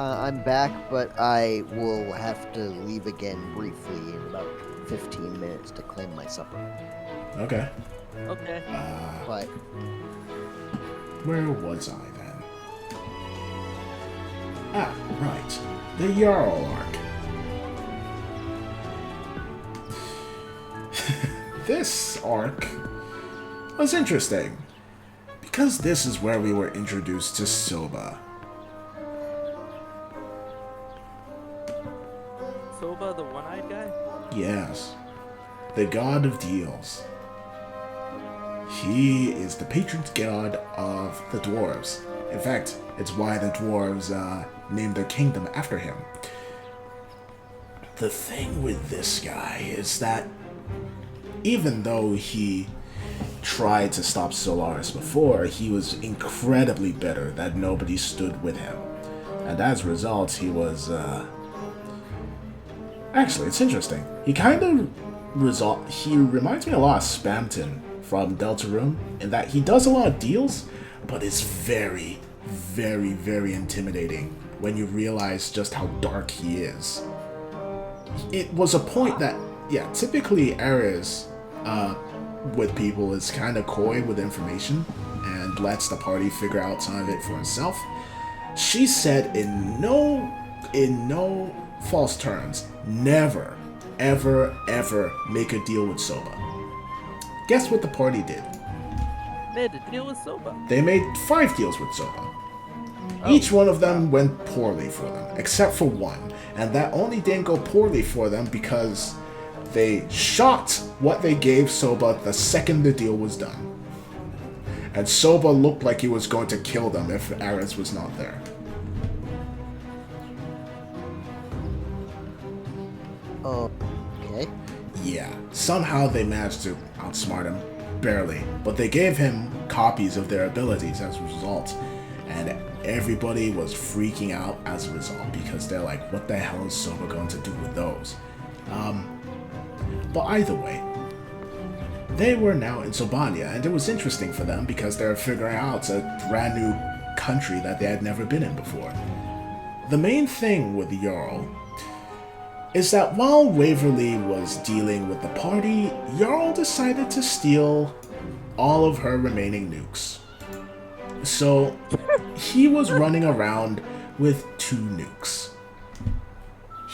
I'm back, but I will have to leave again briefly in about 15 minutes to claim my supper. Okay. Okay. But Where was I then? Ah, right. The Jarl arc. This arc was interesting, because this is where we were introduced to Soba. Soba, the one-eyed guy? Yes, the god of deals. He is the patron god of the dwarves. In fact, it's why the dwarves named their kingdom after him. The thing with this guy is that even though he tried to stop Solaris before, he was incredibly bitter that nobody stood with him. And as a result, he was, Actually, it's interesting. He kind of he reminds me a lot of Spamton from Deltarune, in that he does a lot of deals, but it's very, very, very intimidating when you realize just how dark he is. It was a point that, yeah, typically Aria's with people is kind of coy with information and lets the party figure out some of it for himself. She said in no false terms, never, ever, ever make a deal with Soba. Guess what the party did? Made a deal with Soba. They made 5 deals with Soba. Oh, Each one of them went poorly for them, except for one. And that only didn't go poorly for them because they shot what they gave Soba the second the deal was done. And Soba looked like he was going to kill them if Aris was not there. okay. Yeah, somehow they managed to outsmart him, barely. But they gave him copies of their abilities as a result. And everybody was freaking out as a result because they're like, what the hell is Soba going to do with those? But either way, they were now in Sobania, and it was interesting for them because they were figuring out a brand new country that they had never been in before. The main thing with the Jarl is that while Waverly was dealing with the party, Jarl decided to steal all of her remaining nukes. So he was running around with 2 nukes.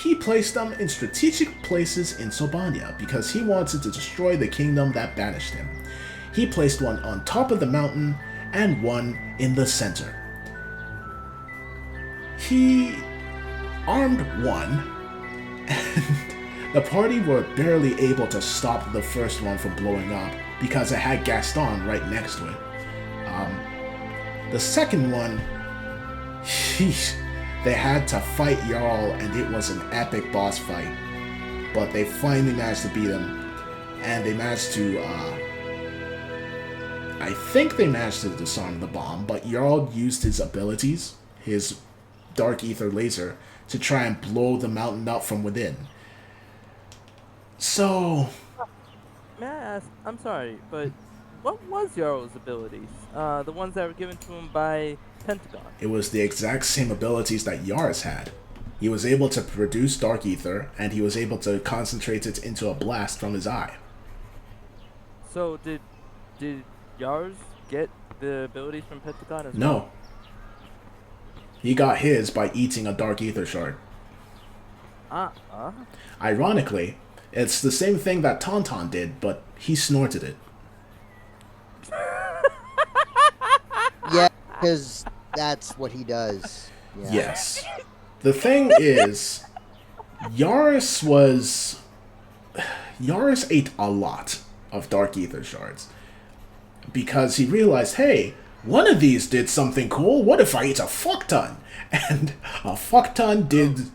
He placed them in strategic places in Sobania because he wanted to destroy the kingdom that banished him. He placed one on top of the mountain and one in the center. He armed one, and the party were barely able to stop the first one from blowing up because it had Gaston right next to it. The second one, they had to fight Jarl, and it was an epic boss fight. But they finally managed to beat him, and they managed to, I think they managed to disarm the bomb, but Jarl used his abilities, his Dark Ether laser, to try and blow the mountain up from within. So, May I ask? I'm sorry, but what was Yarrow's abilities? The ones that were given to him by Pentagon. it was the exact same abilities that Yaris had. He was able to produce Dark Ether, and he was able to concentrate it into a blast from his eye. So did Yars get the abilities from Pentagon as well? No. He got his by eating a Dark Ether shard. Ironically, it's the same thing that Tauntaun did, but he snorted it. Yeah, because that's what he does. Yeah. Yes. The thing is, Yaris ate a lot of Dark Ether shards. Because he realized, hey, one of these did something cool. What if I eat a fuck ton? And a fuck ton did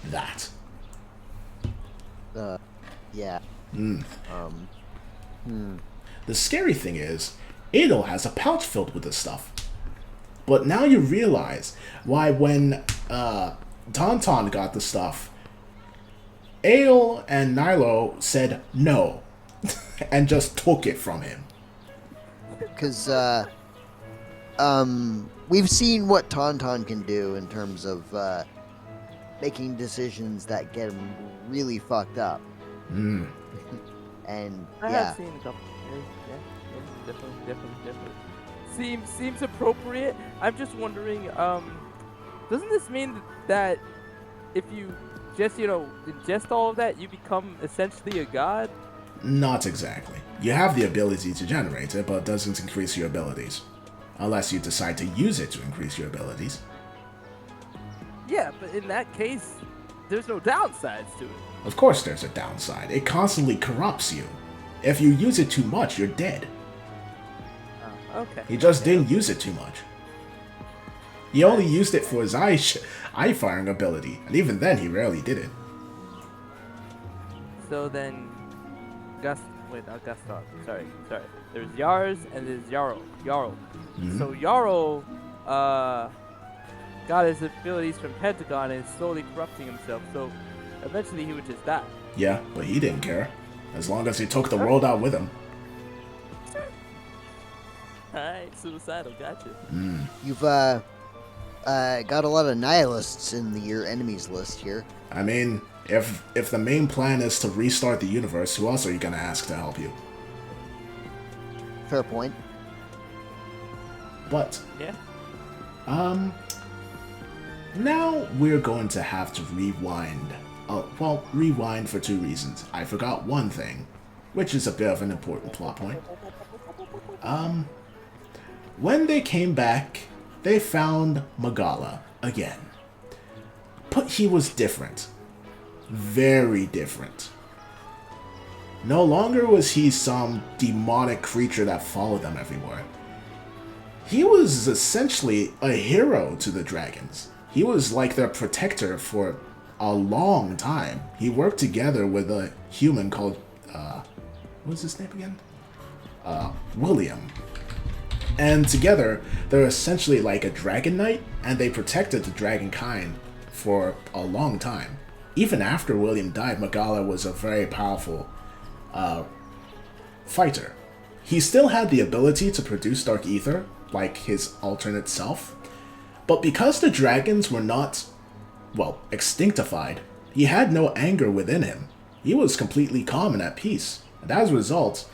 that. Yeah. The scary thing is, Adel has a pouch filled with this stuff. But now you realize why when Tauntaun got the stuff, Ale and Nilo said no and just took it from him. Because we've seen what Tauntaun can do in terms of making decisions that get him really fucked up. Hmm. And I yeah, have seen a couple. Yeah, definitely. Seems appropriate. I'm just wondering, doesn't this mean that if you just, ingest all of that, you become essentially a god? Not exactly. You have the ability to generate it, but it doesn't increase your abilities. Unless you decide to use it to increase your abilities. Yeah, but in that case, there's no downsides to it. Of course there's a downside. It constantly corrupts you. If you use it too much, you're dead. Oh, okay. He just didn't use it too much. He only used it for his eye firing ability, and even then he rarely did it. So then, not Gustar. Sorry. There's Yars and there's Jarrel. Mm-hmm. So Jarrel, got his abilities from Pentagon and is slowly corrupting himself. So eventually he would just die. Yeah, but he didn't care. As long as he took the world out with him. Alright, suicidal, gotcha. you've got a lot of nihilists in your enemies list here. I mean, if the main plan is to restart the universe, who else are you gonna ask to help you? Fair point. But, Yeah. now we're going to have to rewind. Rewind for two reasons. I forgot one thing, which is a bit of an important plot point. When they came back, they found Magala again. But he was different. Very different. No longer was he some demonic creature that followed them everywhere. He was essentially a hero to the dragons. He was like their protector for a long time. He worked together with a human called, what was his name again? William. And together, they're essentially like a dragon knight, and they protected the dragonkind for a long time. Even after William died, Magala was a very powerful fighter. He still had the ability to produce dark ether, like his alternate self, but because the dragons were not, extinctified, he had no anger within him. He was completely calm and at peace, and as a result,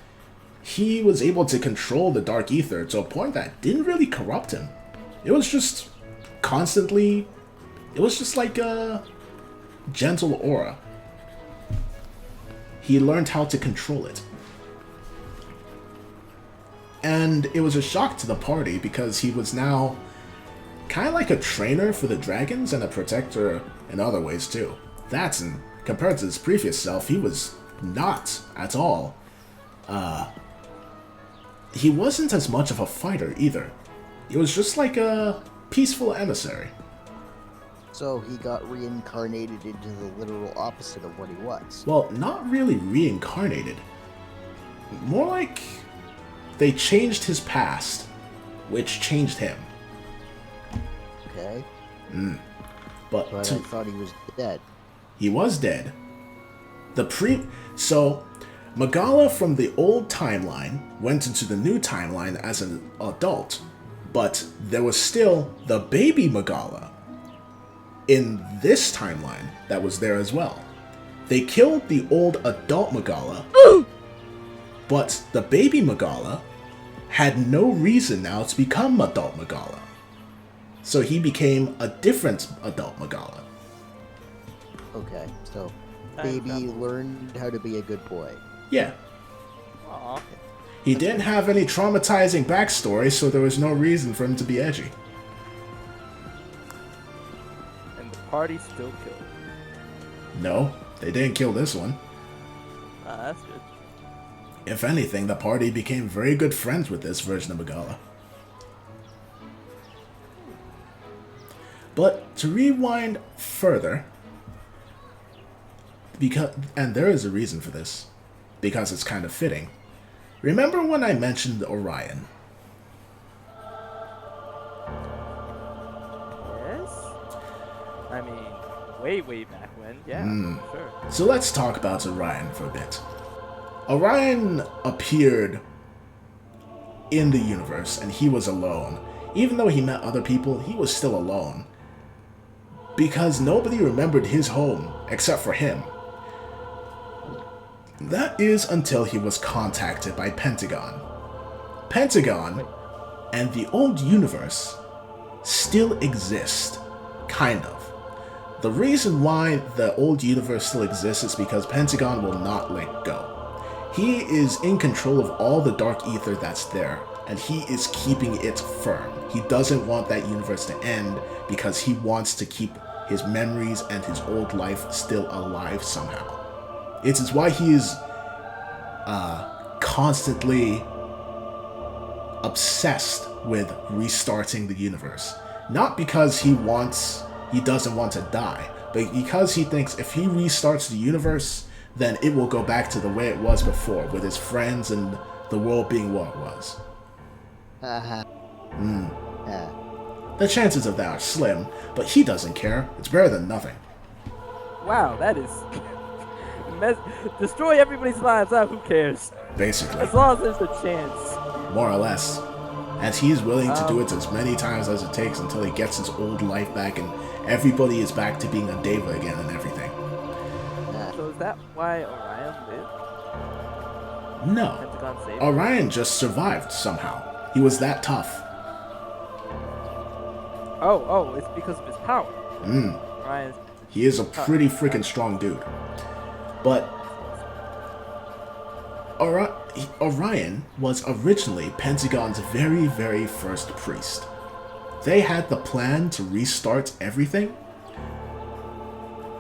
he was able to control the dark ether to a point that didn't really corrupt him. It was just like a gentle aura. He learned how to control it. And it was a shock to the party because he was now kind of like a trainer for the dragons and a protector in other ways too. Compared to his previous self, he was not at all. He wasn't as much of a fighter either. He was just like a peaceful emissary. So he got reincarnated into the literal opposite of what he was. Well, not really reincarnated. More like they changed his past, which changed him. Okay. But I thought he was dead. He was dead. So Magala from the old timeline went into the new timeline as an adult, but there was still the baby Magala in this timeline that was there as well. They killed the old adult Magala, but the baby Magala had no reason now to become adult Magala. So he became a different adult Magala. Okay, so baby learned how to be a good boy. Yeah. Aww. He didn't have any traumatizing backstory, so there was no reason for him to be edgy. And the party still killed. No, they didn't kill this one. That's good. If anything, the party became very good friends with this version of Magala. But to rewind further, and there is a reason for this, because it's kind of fitting. Remember when I mentioned Orion? Yes? I mean, way back when. Yeah, sure. So let's talk about Orion for a bit. Orion appeared in the universe, and he was alone. Even though he met other people, he was still alone. Because nobody remembered his home except for him. That is until he was contacted by Pentagon. Pentagon and the old universe still exist, kind of. The reason why the old universe still exists is because Pentagon will not let go. He is in control of all the dark ether that's there, and he is keeping it firm. He doesn't want that universe to end because he wants to keep his memories and his old life still alive somehow. It is why he is constantly obsessed with restarting the universe. Not because he doesn't want to die, but because he thinks if he restarts the universe, then it will go back to the way it was before, with his friends and the world being what it was. The chances of that are slim, but he doesn't care. It's better than nothing. Wow, that is... Destroy everybody's lives, who cares? Basically. As long as there's a chance. More or less. And he's willing to do it as many times as it takes until he gets his old life back and everybody is back to being a deva again and everything. So is that why Orion lived? No. Pentagon saved him? Orion just survived somehow. He was that tough. Oh, it's because of his power. Orion's... He is a pretty freaking strong dude. But Orion was originally Pentagon's very, very first priest. They had the plan to restart everything.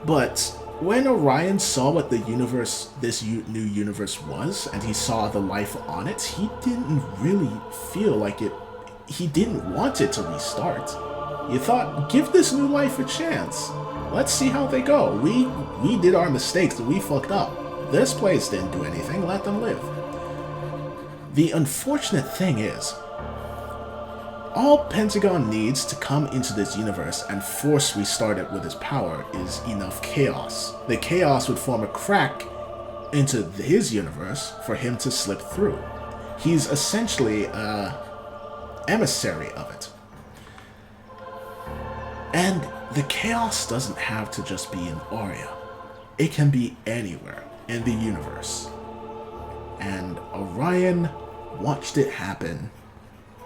But when Orion saw what the universe, this new universe was, and he saw the life on it, he didn't really feel like it. He didn't want it to restart. He thought, give this new life a chance. Let's see how they go. We did our mistakes, we fucked up. This place didn't do anything, let them live. The unfortunate thing is, all Pentagon needs to come into this universe and force restart it with his power is enough chaos. The chaos would form a crack into his universe for him to slip through. He's essentially an emissary of it. And the chaos doesn't have to just be in Aria. It can be anywhere in the universe. And Orion watched it happen.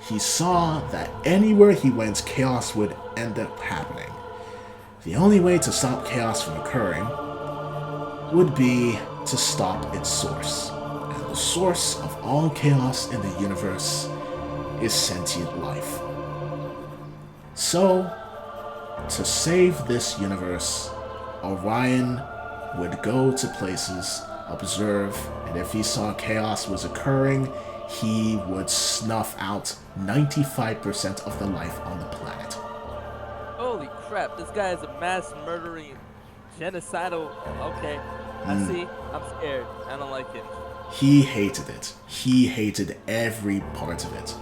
He saw that anywhere he went, chaos would end up happening. The only way to stop chaos from occurring would be to stop its source. And the source of all chaos in the universe is sentient life. So, to save this universe, Orion would go to places, observe, and if he saw chaos was occurring, he would snuff out 95% of the life on the planet. Holy crap, this guy is a mass murdering, genocidal... Okay, I see. I'm scared. I don't like it. He hated it. He hated every part of it.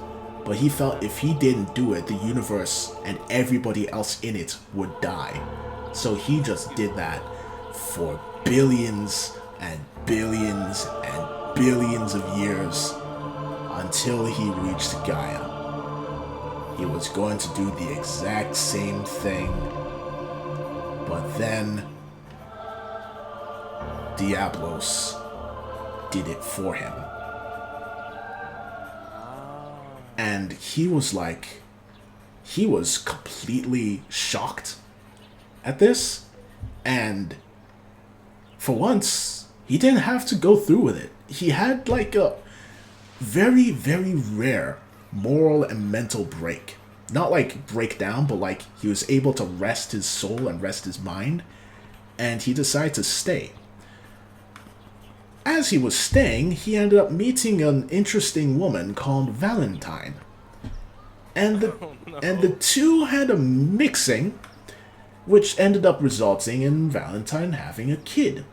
But he felt if he didn't do it, the universe and everybody else in it would die. So he just did that for billions and billions and billions of years until he reached Gaia. He was going to do the exact same thing, but then Diablos did it for him. And he was completely shocked at this, and for once, he didn't have to go through with it. He had like a very, very rare moral and mental break. Not like breakdown, but like he was able to rest his soul and rest his mind, and he decided to stay. As he was staying, he ended up meeting an interesting woman called Valentine. And the two had a mixing, which ended up resulting in Valentine having a kid.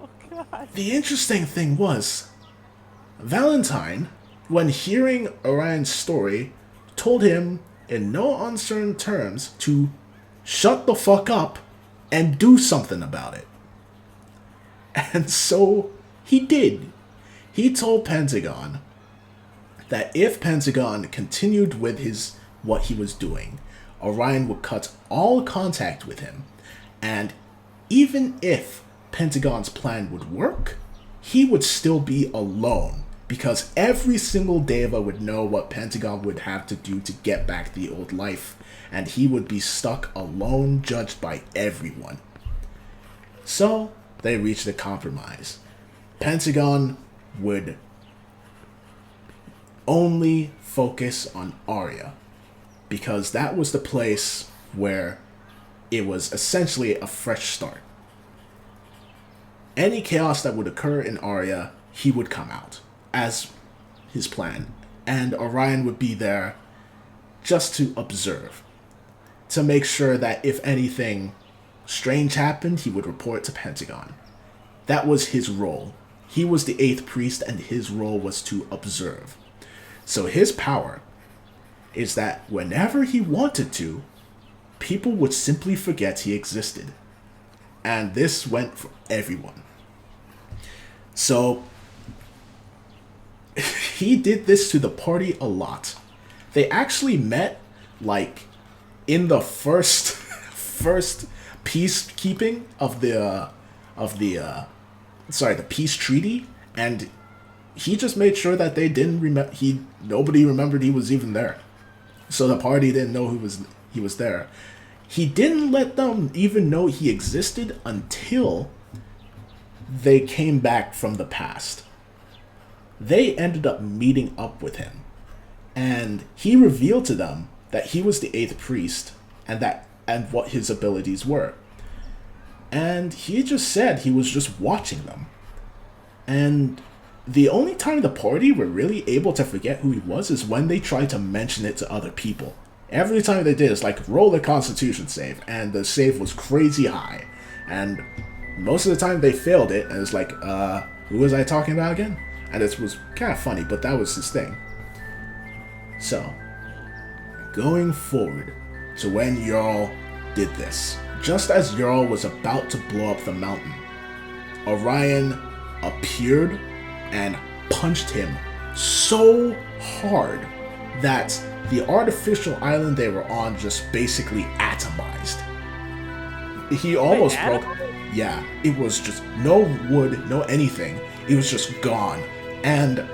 Oh, God. The interesting thing was, Valentine, when hearing Orion's story, told him in no uncertain terms to shut the fuck up and do something about it. And so he did. He told Pentagon that if Pentagon continued with what he was doing, Orion would cut all contact with him, and even if Pentagon's plan would work, he would still be alone, because every single Deva would know what Pentagon would have to do to get back the old life, and he would be stuck alone, judged by everyone. So, they reached a compromise. Pentagon would only focus on Aria, because that was the place where it was essentially a fresh start. Any chaos that would occur in Aria, he would come out, as his plan, and Orion would be there just to observe, to make sure that if anything strange happened, he would report to Pentagon. That was his role. He was the 8th priest, and his role was to observe. So his power is that whenever he wanted to, people would simply forget he existed. And this went for everyone. So he did this to the party a lot. They actually met like in the first peacekeeping of the peace treaty, and he just made sure that they didn't nobody remembered he was even there. So the party didn't know he was there. He didn't let them even know he existed until they came back from the past. They ended up meeting up with him, and he revealed to them that he was the 8th priest and what his abilities were. And he just said he was just watching them. And the only time the party were really able to forget who he was is when they tried to mention it to other people. Every time they did, it's like, roll the constitution save, and the save was crazy high. And most of the time they failed it, and it's like, who was I talking about again? And it was kind of funny, but that was his thing. So, going forward to when Jarrel did this, just as Jarrel was about to blow up the mountain, Orion appeared and punched him so hard that the artificial island they were on just basically atomized. He almost broke. Yeah, it was just no wood, no anything. It was just gone. And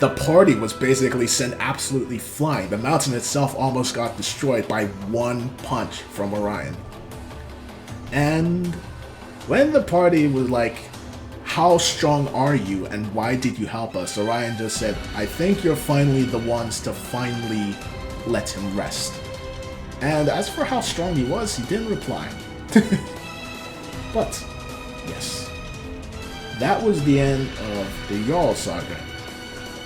the party was basically sent absolutely flying. The mountain itself almost got destroyed by one punch from Orion. And when the party was like, how strong are you and why did you help us? Orion just said, I think you're finally the ones to finally let him rest. And as for how strong he was, he didn't reply. But, yes. That was the end of the Jarrel saga.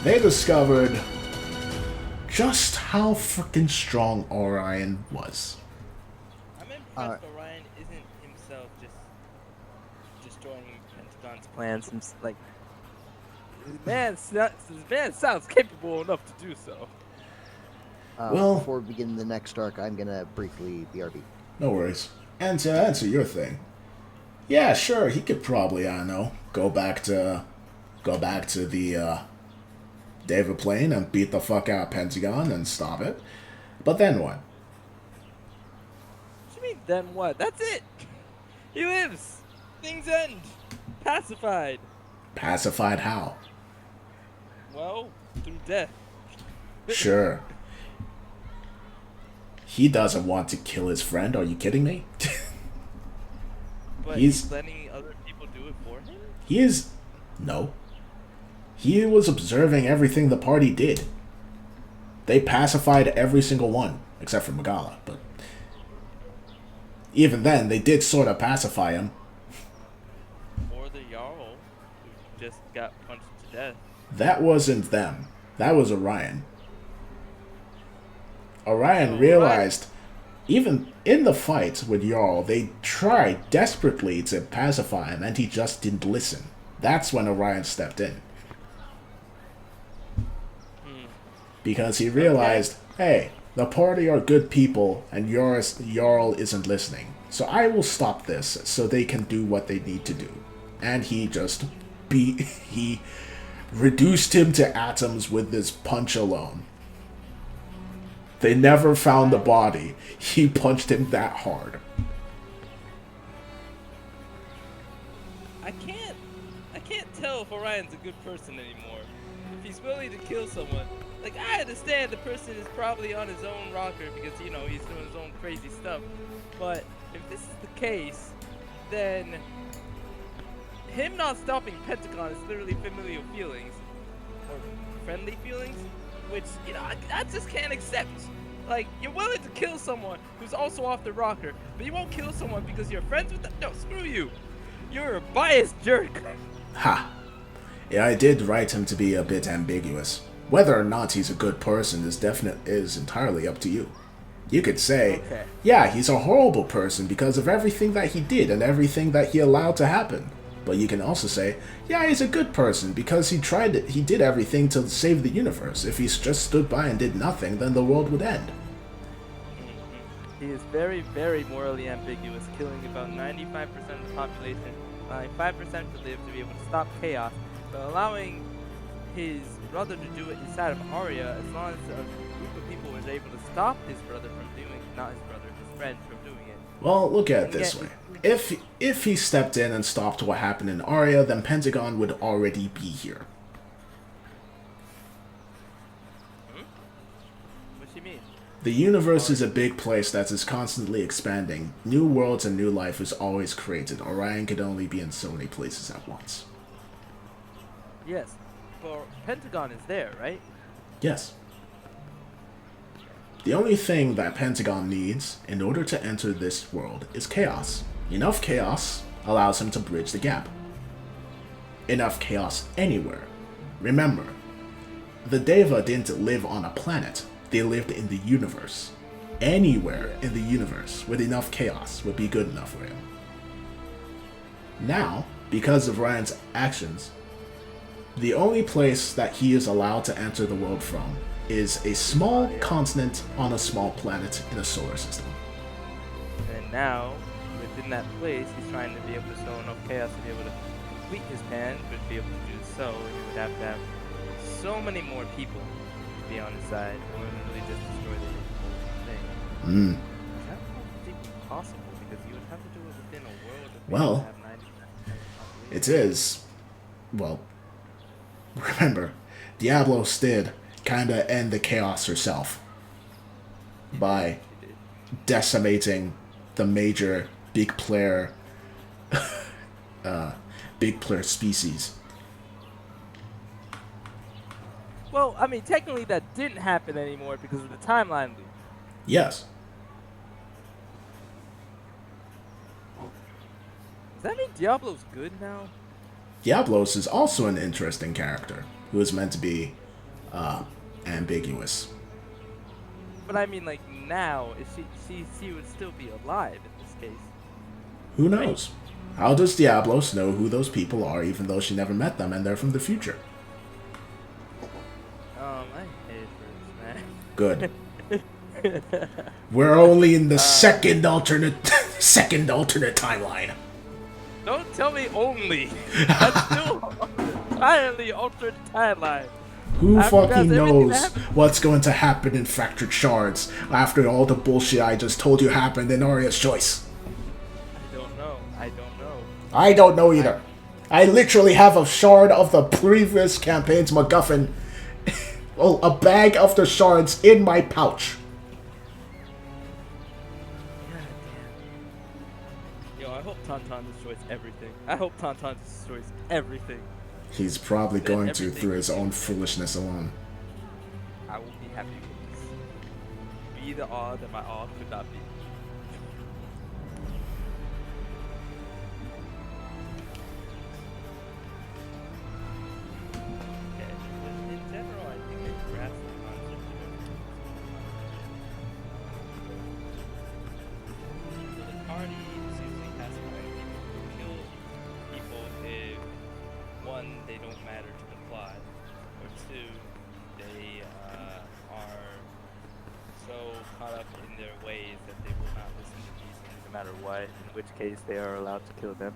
They discovered just how freaking strong Orion was. I'm impressed Orion isn't himself just destroying Pentagon's plans. Like, this man sounds capable enough to do so. Well, before we begin the next arc, I'm gonna briefly BRB. No worries. And to answer your thing, yeah, sure, he could probably, I don't know, go back to the David plane and beat the fuck out of Pentagon and stop it. But then what? What do you mean, then what? That's it! He lives! Things end! Pacified! Pacified how? Well, through death. Sure. He doesn't want to kill his friend, are you kidding me? But he's letting other people do it for him? No. He was observing everything the party did. They pacified every single one, except for Magala, but even then, they did sort of pacify him. Or the Jarrel, who just got punched to death. That wasn't them. That was Orion. Orion realized, even in the fight with Jarrel, they tried desperately to pacify him, and he just didn't listen. That's when Orion stepped in. Because he realized, hey, the party are good people, and Jarrel isn't listening. So I will stop this, so they can do what they need to do. And he just he reduced him to atoms with this punch alone. They never found the body. He punched him that hard. I can't tell if Orion's a good person anymore. If he's willing to kill someone, like, I understand the person is probably on his own rocker because, you know, he's doing his own crazy stuff. But if this is the case, then him not stopping Pentagon is literally familial feelings or friendly feelings, which, you know, I just can't accept. Like, you're willing to kill someone who's also off the rocker, but you won't kill someone because you're friends with them. No, screw you. You're a biased jerk. Ha. Yeah, I did write him to be a bit ambiguous. Whether or not he's a good person is entirely up to you. You could say, Okay. yeah, he's a horrible person because of everything that he did and everything that he allowed to happen. But you can also say, yeah, he's a good person because he did everything to save the universe. If he just stood by and did nothing, then the world would end. He is very, very morally ambiguous, killing about 95% of the population, allowing 5% to live to be able to stop chaos, but allowing his brother to do it inside of Aria as long as a group of people was able to stop his brother from doing it, not his brother, his friend from doing it. Well, look at it this way. If he stepped in and stopped what happened in Aria, then Pentagon would already be here. What do you mean? The universe is a big place that is constantly expanding. New worlds and new life is always created. Orion could only be in so many places at once. Yes, but Pentagon is there, right? Yes. The only thing that Pentagon needs in order to enter this world is chaos. Enough chaos allows him to bridge the gap. Enough chaos anywhere. Remember, the Deva didn't live on a planet. They lived in the universe. Anywhere in the universe with enough chaos would be good enough for him. Now, because of Ryan's actions, the only place that he is allowed to enter the world from is a small continent on a small planet in a solar system. And now, within that place, he's trying to be able to sow enough chaos to be able to complete his plan, but to be able to do so, he would have to have so many more people to be on his side, or literally just destroy the whole thing. That would be impossible, because you would have to do it within a world that Well, have 90% of the population. it is, well, remember, Diablos did kinda end the chaos herself by decimating the major big player species. Well, I mean, technically that didn't happen anymore because of the timeline loop. Yes. Does that mean Diablo's good now? Diablos is also an interesting character who is meant to be ambiguous. But I mean, like, now, is she would still be alive in this case. Who knows? How does Diablos know who those people are even though she never met them and they're from the future? I hate birds, man. Good. We're only in the second alternate timeline. Don't tell me only. That's still entirely altered timeline. Who After fucking that's everything knows that happened. what's going to happen in Fractured Shards after all the bullshit I just told you happened in Aria's Choice? I don't know. I don't know either. I literally have a shard of the previous campaign's MacGuffin. Well, a bag of the shards in my pouch. God damn. Yo, I hope Tauntaun destroys everything. I hope Tauntaun destroys everything. He's probably going to everything through his own foolishness alone. I will be happy with this. Be the awe that my awe could not be. Okay, in general, I think I grasped the concept of everything. So the party is usually pacifying people who kill people if, one, they don't matter to the plot, or two, they are so caught up in their ways that they will not listen to reason no matter what, in which case they are allowed to kill them.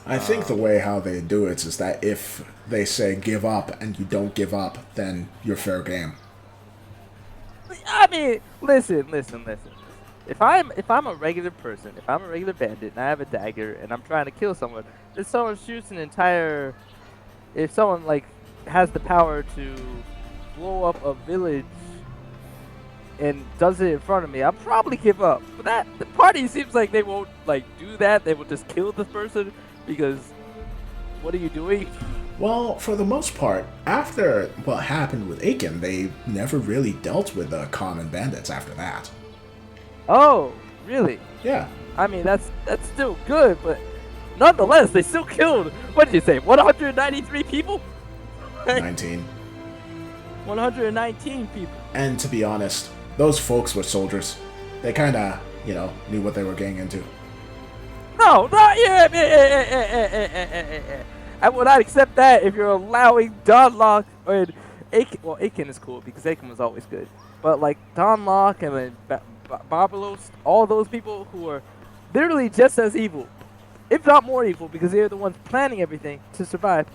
I think the way how they do it is that if they say give up and you don't give up, then you're fair game. I mean, listen. If I'm a regular person, if I'm a regular bandit and I have a dagger and I'm trying to kill someone, if someone shoots an entire, if someone like has the power to blow up a village and does it in front of me, I'll probably give up. But that the party seems like they won't like do that. They will just kill this person because what are you doing? Well, for the most part, after what happened with Aiken, they never really dealt with the common bandits after that. Oh, really? Yeah. I mean, that's still good, but nonetheless, they still killed. What did you say? 193 people? 19. 119 people. And to be honest, those folks were soldiers. They kinda, knew what they were getting into. No, not yet. I will not accept that if you're allowing Don Locke and Aiken. Well, Aiken is cool because Aiken was always good. But like Don Locke and then Barbaros, all those people who are literally just as evil, if not more evil, because they're the ones planning everything to survive.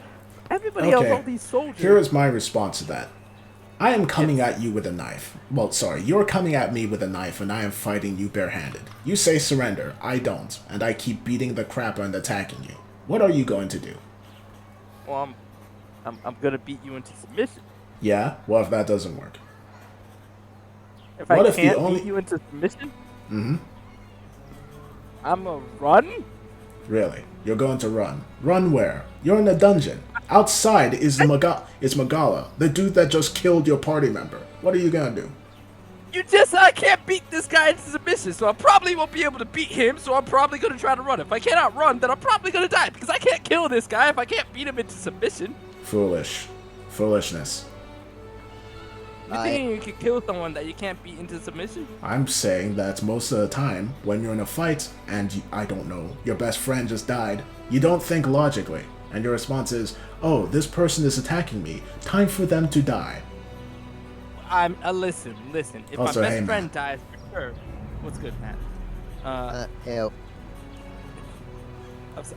Everybody else, all these soldiers. Here is my response to that. I am coming at you with a knife. Well, sorry, you're coming at me with a knife and I am fighting you barehanded. You say surrender, I don't, and I keep beating the crap and attacking you. What are you going to do? Well, I'm gonna beat you into submission. Yeah? What if that doesn't work? If I can't beat you into submission? Mm-hmm. I'm a run? Really? You're going to run. Run where? You're in a dungeon. Outside is Magala, the dude that just killed your party member. What are you gonna do? You just said I can't beat this guy into submission, so I probably won't be able to beat him, so I'm probably gonna try to run. If I cannot run, then I'm probably gonna die, because I can't kill this guy if I can't beat him into submission. Foolishness. You think you can kill someone that you can't beat into submission? I'm saying that most of the time, when you're in a fight, and I don't know, your best friend just died, you don't think logically. And your response is, oh, this person is attacking me. Time for them to die. Listen. If Also, my best friend dies, for sure. What's good, man? Hell.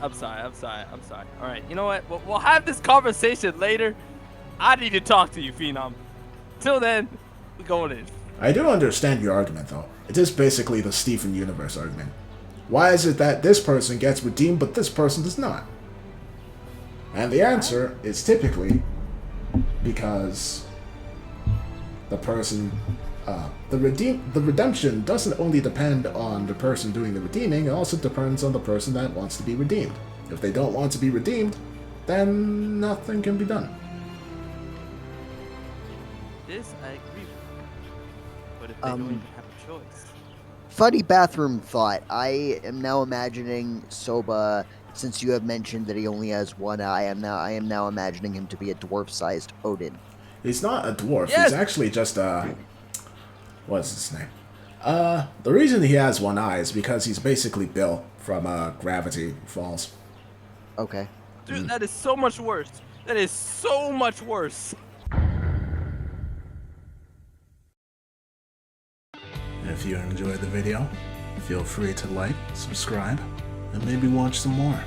I'm sorry. All right, you know what? We'll have this conversation later. I need to talk to you, Phenom. Till then, we're going in. I do understand your argument, though. It is basically the Steven Universe argument. Why is it that this person gets redeemed, but this person does not? And the answer is typically because the person, the redemption doesn't only depend on the person doing the redeeming, it also depends on the person that wants to be redeemed. If they don't want to be redeemed, then nothing can be done. This I agree with. But if they don't even have a choice. Funny bathroom thought. I am now imagining Soba. Since you have mentioned that he only has one eye, I am now imagining him to be a dwarf-sized Odin. He's not a dwarf. Yes! He's actually just what's his name? The reason he has one eye is because he's basically Bill from Gravity Falls. Okay. Dude, that is so much worse. That is so much worse. If you enjoyed the video, feel free to like, subscribe, and maybe watch some more.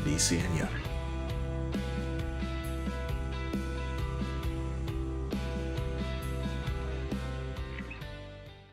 Be seeing ya.